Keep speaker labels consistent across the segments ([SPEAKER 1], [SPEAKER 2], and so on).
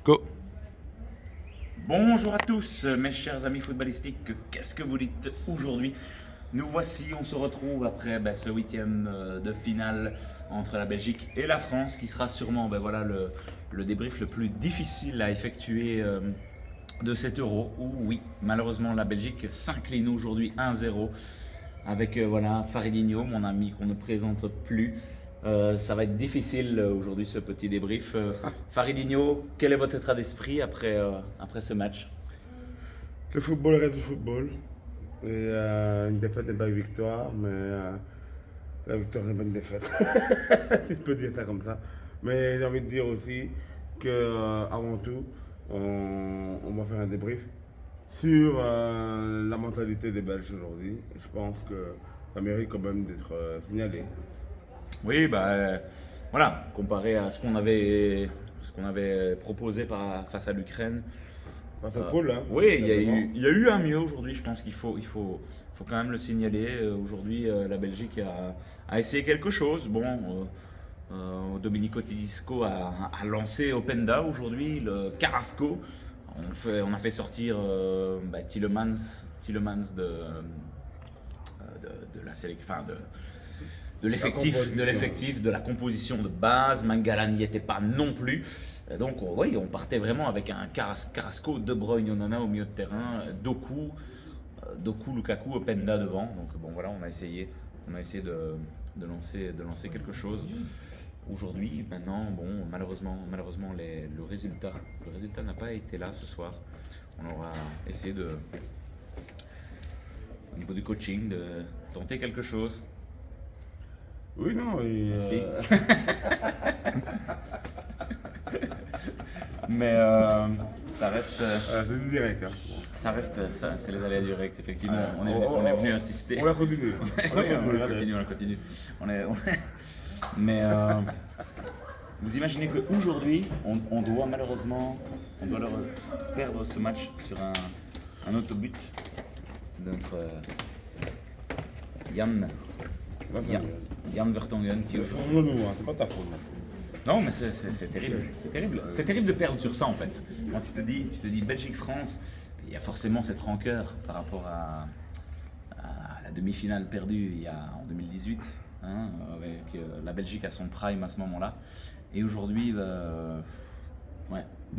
[SPEAKER 1] Go.
[SPEAKER 2] Bonjour à tous mes chers amis footballistiques, qu'est-ce que vous dites aujourd'hui? Nous voici, on se retrouve après ce huitième de finale entre la Belgique et la France qui sera sûrement voilà, le débrief le plus difficile à effectuer de cet euro où oui, malheureusement la Belgique s'incline aujourd'hui 1-0 avec voilà, Faridinho, mon ami qu'on ne présente plus. Ça va être difficile aujourd'hui ce petit débrief. Faridinho, quel est votre état d'esprit après ce match?
[SPEAKER 3] Le football reste du football. Et une défaite n'est pas une victoire, mais la victoire n'est pas une défaite. Je peux dire ça comme ça. Mais j'ai envie de dire aussi que avant tout, on va faire un débrief sur la mentalité des Belges aujourd'hui. Je pense que ça mérite quand même d'être signalé.
[SPEAKER 2] Oui, voilà, comparé à ce qu'on avait proposé face à l'Ukraine.
[SPEAKER 3] Pas trop cool, hein.
[SPEAKER 2] Oui, il y a eu un mieux aujourd'hui, je pense qu'il faut quand même le signaler. Aujourd'hui, la Belgique a essayé quelque chose. Bon, Domenico Tedesco a lancé Openda aujourd'hui, le Carrasco. On a fait sortir Tielemans de la sélection, de l'effectif, de la composition de base. Mangala n'y était pas non plus. Donc oui, on partait vraiment avec un Carrasco, De Bruyne, Onana au milieu de terrain, Doku, Lukaku, Openda devant. Donc bon voilà, on a essayé de lancer quelque chose. Aujourd'hui, maintenant, bon, malheureusement le résultat n'a pas été là ce soir. On aura essayé au niveau du coaching, de tenter quelque chose.
[SPEAKER 3] Oui, non, et,
[SPEAKER 2] Merci. Mais ça reste.
[SPEAKER 3] c'est du direct. Hein.
[SPEAKER 2] Ça reste, c'est les aléas du direct, effectivement. On est venu insister.
[SPEAKER 3] On l'a continué.
[SPEAKER 2] On la continue. Mais vous imaginez qu'aujourd'hui, on doit malheureusement perdre ce match sur un autobut de notre Jan Vertonghen qui aujourd'hui.
[SPEAKER 3] C'est pas ta faute.
[SPEAKER 2] Non, mais c'est terrible. C'est terrible. C'est terrible de perdre sur ça en fait. Quand tu te dis Belgique-France, il y a forcément cette rancœur par rapport à la demi-finale perdue en 2018, hein, avec la Belgique à son prime à ce moment-là. Et aujourd'hui, de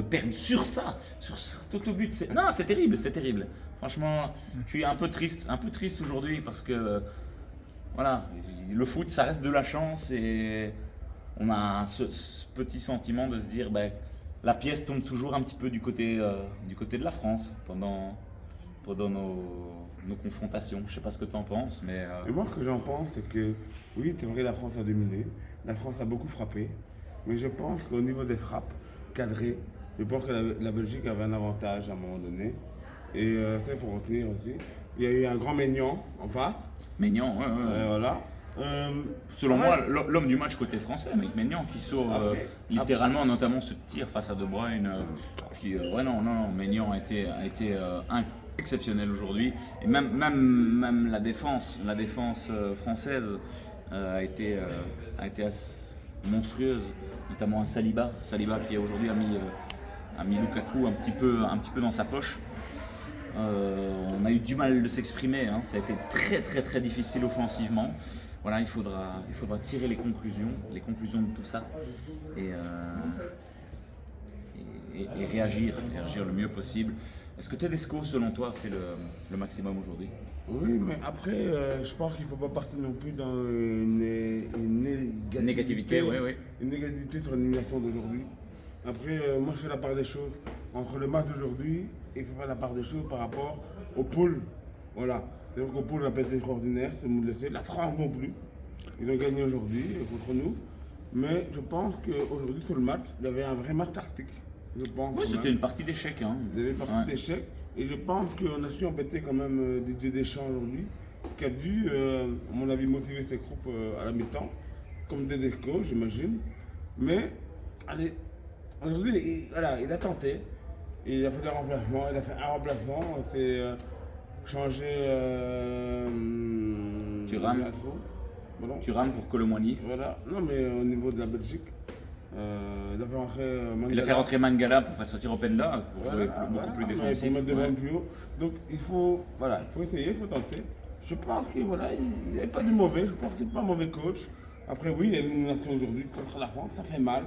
[SPEAKER 2] perdre sur ça, sur cet autobut, c'est terrible, c'est terrible. Franchement, je suis un peu triste aujourd'hui parce que voilà, le foot, ça reste de la chance et on a ce petit sentiment de se dire la pièce tombe toujours un petit peu du côté de la France pendant nos confrontations. Je sais pas ce que tu en penses, mais
[SPEAKER 3] Et moi, ce que j'en pense, c'est que oui, c'est vrai, la France a dominé. La France a beaucoup frappé. Mais je pense qu'au niveau des frappes cadrées, je pense que la Belgique avait un avantage à un moment donné. Et ça, il faut retenir aussi. Il y a eu un grand Maignan en face.
[SPEAKER 2] Maignan, ouais.
[SPEAKER 3] Voilà.
[SPEAKER 2] Selon moi, l'homme du match côté français, Mike Maignan, qui sauve littéralement, notamment ce tir face à De Bruyne. Maignan a été exceptionnel aujourd'hui. Et même la défense française a été monstrueuse, notamment un Saliba qui aujourd'hui a mis Lukaku un petit peu dans sa poche. On a eu du mal de s'exprimer, hein. Ça a été très très très difficile offensivement. Voilà, il faudra tirer les conclusions de tout ça et réagir le mieux possible. Est-ce que Tedesco, selon toi, fait le maximum aujourd'hui?
[SPEAKER 3] Oui, mais après, je pense qu'il ne faut pas partir non plus dans une
[SPEAKER 2] Négativité, oui.
[SPEAKER 3] Une négativité sur l'élimination d'aujourd'hui. Après, moi, je fais la part des choses. Entre le match d'aujourd'hui, il faut faire la part des choses par rapport au pôle. Voilà. C'est-à-dire qu'au pôle, on n'a pas été extraordinaire, c'est nous le laisser. La France non plus. Ils ont gagné aujourd'hui contre nous. Mais je pense qu'aujourd'hui, sur le match, il y avait un vrai match tactique.
[SPEAKER 2] Oui, c'était une partie d'échec. Hein.
[SPEAKER 3] Il y avait une partie d'échec. Et je pense qu'on a su embêter quand même Didier Deschamps aujourd'hui, qui a dû, à mon avis, motiver ses groupes à la mi-temps, comme Tedesco, j'imagine. Mais, allez, aujourd'hui, il a tenté. Il a fait des remplacements. Il a fait un remplacement. C'est changer.
[SPEAKER 2] Thuram pour Colomboigny.
[SPEAKER 3] Voilà. Non, mais au niveau de la Belgique, Il a fait rentrer Mangala.
[SPEAKER 2] Il a fait rentrer Mangala pour faire sortir Openda, pour jouer beaucoup plus
[SPEAKER 3] mais
[SPEAKER 2] défensif.
[SPEAKER 3] pour mettre devant plus haut. Donc il faut essayer, il faut tenter. Je pense qu'il n'y avait pas de mauvais, je pense qu'il n'est pas un mauvais coach. Après oui, il y a l'élimination aujourd'hui contre la France, ça fait mal.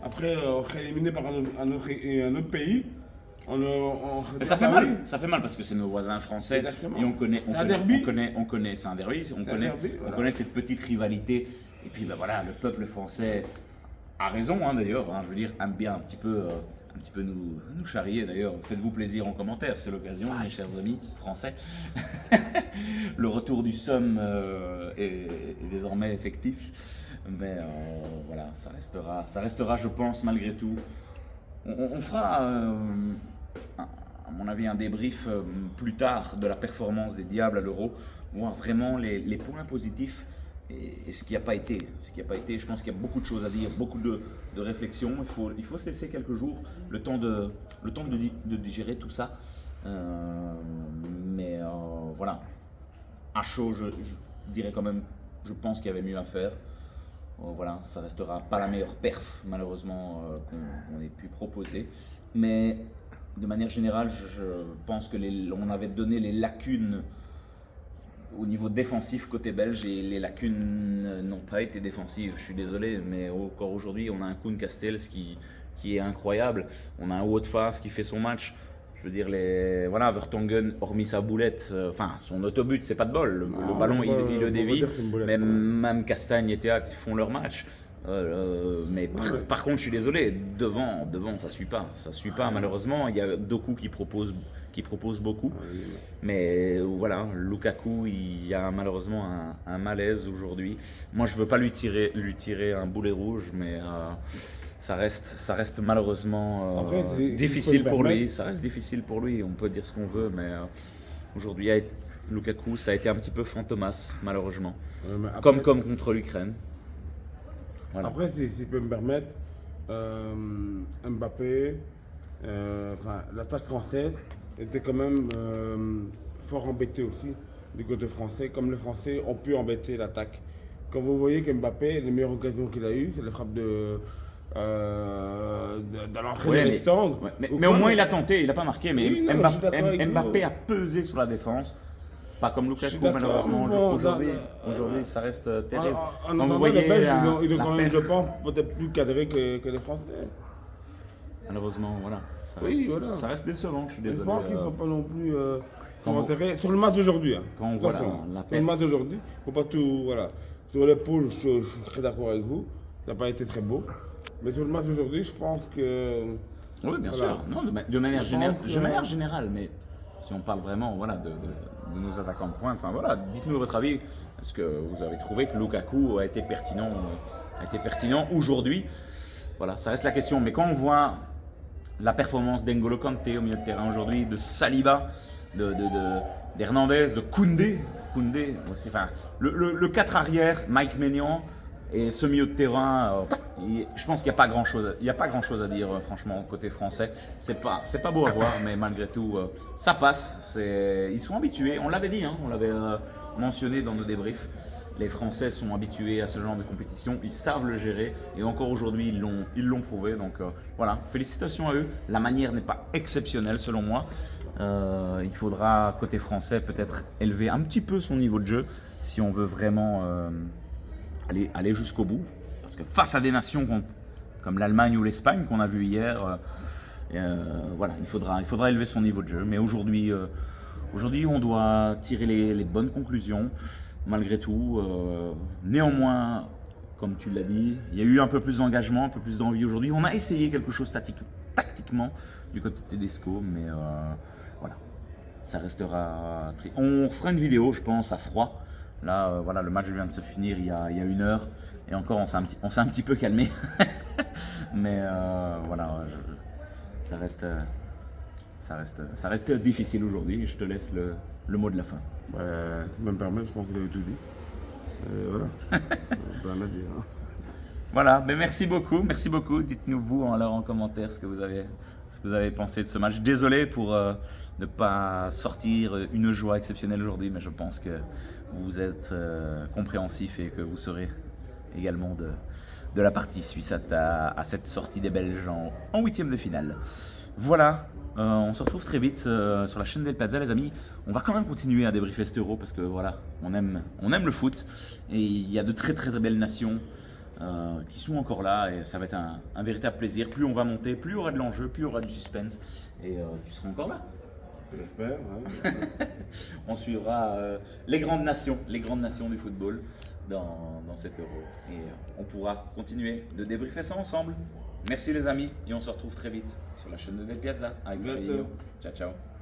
[SPEAKER 3] Après, on serait éliminé par un autre pays.
[SPEAKER 2] Mais ça fait mal, parce que c'est nos voisins français.
[SPEAKER 3] Exactement.
[SPEAKER 2] Et on connaît,
[SPEAKER 3] C'est un derby.
[SPEAKER 2] C'est un derby, on
[SPEAKER 3] Voilà.
[SPEAKER 2] connaît cette petite rivalité. Et puis ben voilà, le peuple français a raison d'ailleurs, je veux dire, aime bien un petit peu nous charrier d'ailleurs. Faites-vous plaisir en commentaire, c'est l'occasion, mes chers amis français. Le retour du Somme est désormais effectif. Mais voilà, ça restera, je pense, malgré tout. On fera, à mon avis, un débrief plus tard de la performance des Diables à l'Euro, voir vraiment les points positifs et ce qui n'a pas été. Je pense qu'il y a beaucoup de choses à dire, beaucoup de réflexions. Il faut se laisser quelques jours, le temps de digérer tout ça. Mais voilà, à chaud, je dirais quand même, je pense qu'il y avait mieux à faire. Voilà, ça restera pas la meilleure perf malheureusement qu'on ait pu proposer, mais de manière générale, je pense que on avait donné les lacunes au niveau défensif côté belge et les lacunes n'ont pas été défensives. Je suis désolé, mais encore aujourd'hui, on a un Koen Castells qui est incroyable, on a un Wout-Faes qui fait son match. Je veux dire, Vertonghen, hormis sa boulette, son autobut, c'est pas de bol. Le ballon, il le dévie. Même Castagne et Théâtre, ils font leur match. Mais par contre, je suis désolé, devant, ça suit pas. Ça suit pas, malheureusement. Il y a Doku qui propose beaucoup. Mais voilà, Lukaku, il y a malheureusement un malaise aujourd'hui. Moi, je veux pas lui tirer un boulet rouge, mais. Ça reste malheureusement difficile pour lui. Ça reste difficile pour lui. On peut dire ce qu'on veut, mais aujourd'hui, Lukaku, ça a été un petit peu fantomas, malheureusement. Comme contre l'Ukraine. Voilà.
[SPEAKER 3] Après, si je peux me permettre, Mbappé, l'attaque française était quand même fort embêtée aussi du côté français, comme les Français ont pu embêter l'attaque. Quand vous voyez qu'Mbappé, les meilleures occasions qu'il a eues, c'est les frappes de l'entrée de rectangle.
[SPEAKER 2] Mais au moins il a tenté, il n'a pas marqué. Mais
[SPEAKER 3] oui,
[SPEAKER 2] Mbappé a pesé sur la défense. Pas comme Lukaku, malheureusement. Aujourd'hui, ça reste terrible.
[SPEAKER 3] Quand vous voyez les Belges, ils ont quand même, je pense, peut-être plus cadré que les Français.
[SPEAKER 2] Malheureusement, voilà. Ça reste décevant, je suis désolé.
[SPEAKER 3] Je pense qu'il ne faut pas non plus commenter sur le match d'aujourd'hui.
[SPEAKER 2] Quand on voit la
[SPEAKER 3] sur le match d'aujourd'hui, il ne faut pas tout. Voilà. Sur les poules, je suis très d'accord avec vous. Ça n'a pas été très beau. Mais sur le match d'aujourd'hui, je pense que.
[SPEAKER 2] Oui, bien sûr. Non, de manière générale, mais si on parle vraiment de nos attaquants de pointe, dites-nous votre avis. Est-ce que vous avez trouvé que Lukaku a été pertinent aujourd'hui? Voilà, ça reste la question. Mais quand on voit la performance d'N'Golo Kanté au milieu de terrain aujourd'hui, de Saliba, d'Hernandez, de Koundé aussi, le 4 arrière, Mike Maignan. Et ce milieu de terrain, je pense qu'il n'y a pas grand-chose à dire, franchement, côté français. C'est pas beau à voir, mais malgré tout, ça passe. Ils sont habitués, on l'avait dit, on l'avait mentionné dans nos débriefs. Les Français sont habitués à ce genre de compétition, ils savent le gérer. Et encore aujourd'hui, ils l'ont prouvé. Donc voilà, félicitations à eux. La manière n'est pas exceptionnelle selon moi. Il faudra, côté français, peut-être élever un petit peu son niveau de jeu si on veut vraiment... aller jusqu'au bout, parce que face à des nations comme l'Allemagne ou l'Espagne qu'on a vu hier, il faudra élever son niveau de jeu. Mais aujourd'hui, on doit tirer les bonnes conclusions, malgré tout. Néanmoins, comme tu l'as dit, il y a eu un peu plus d'engagement, un peu plus d'envie aujourd'hui. On a essayé quelque chose tactiquement du côté de Tedesco, mais voilà, ça restera... On fera une vidéo, je pense, à froid. Là, le match vient de se finir il y a 1 heure et encore on s'est un petit peu calmé. Mais ça reste difficile aujourd'hui. Je te laisse le mot de la fin.
[SPEAKER 3] Si me permet, je pense que vous avez tout dit. Voilà. On peut rien dire.
[SPEAKER 2] Voilà, mais merci beaucoup. Dites-nous vous en commentaire ce que vous avez pensé de ce match. Désolé pour ne pas sortir une joie exceptionnelle aujourd'hui, mais je pense que vous êtes compréhensif et que vous serez également de la partie suisse à cette sortie des Belges en huitième de finale. Voilà, on se retrouve très vite sur la chaîne d'El Piazza, les amis. On va quand même continuer à débriefer cet Euro parce que voilà, on aime le foot et il y a de très belles nations qui sont encore là et ça va être un véritable plaisir. Plus on va monter, plus il y aura de l'enjeu, plus il y aura du suspense et tu seras encore là.
[SPEAKER 3] J'espère. Hein.
[SPEAKER 2] On suivra les grandes nations du football dans cet Euro et on pourra continuer de débriefer ça ensemble. Merci les amis et on se retrouve très vite sur la chaîne de Del Piazza avec Fabio. Ciao ciao.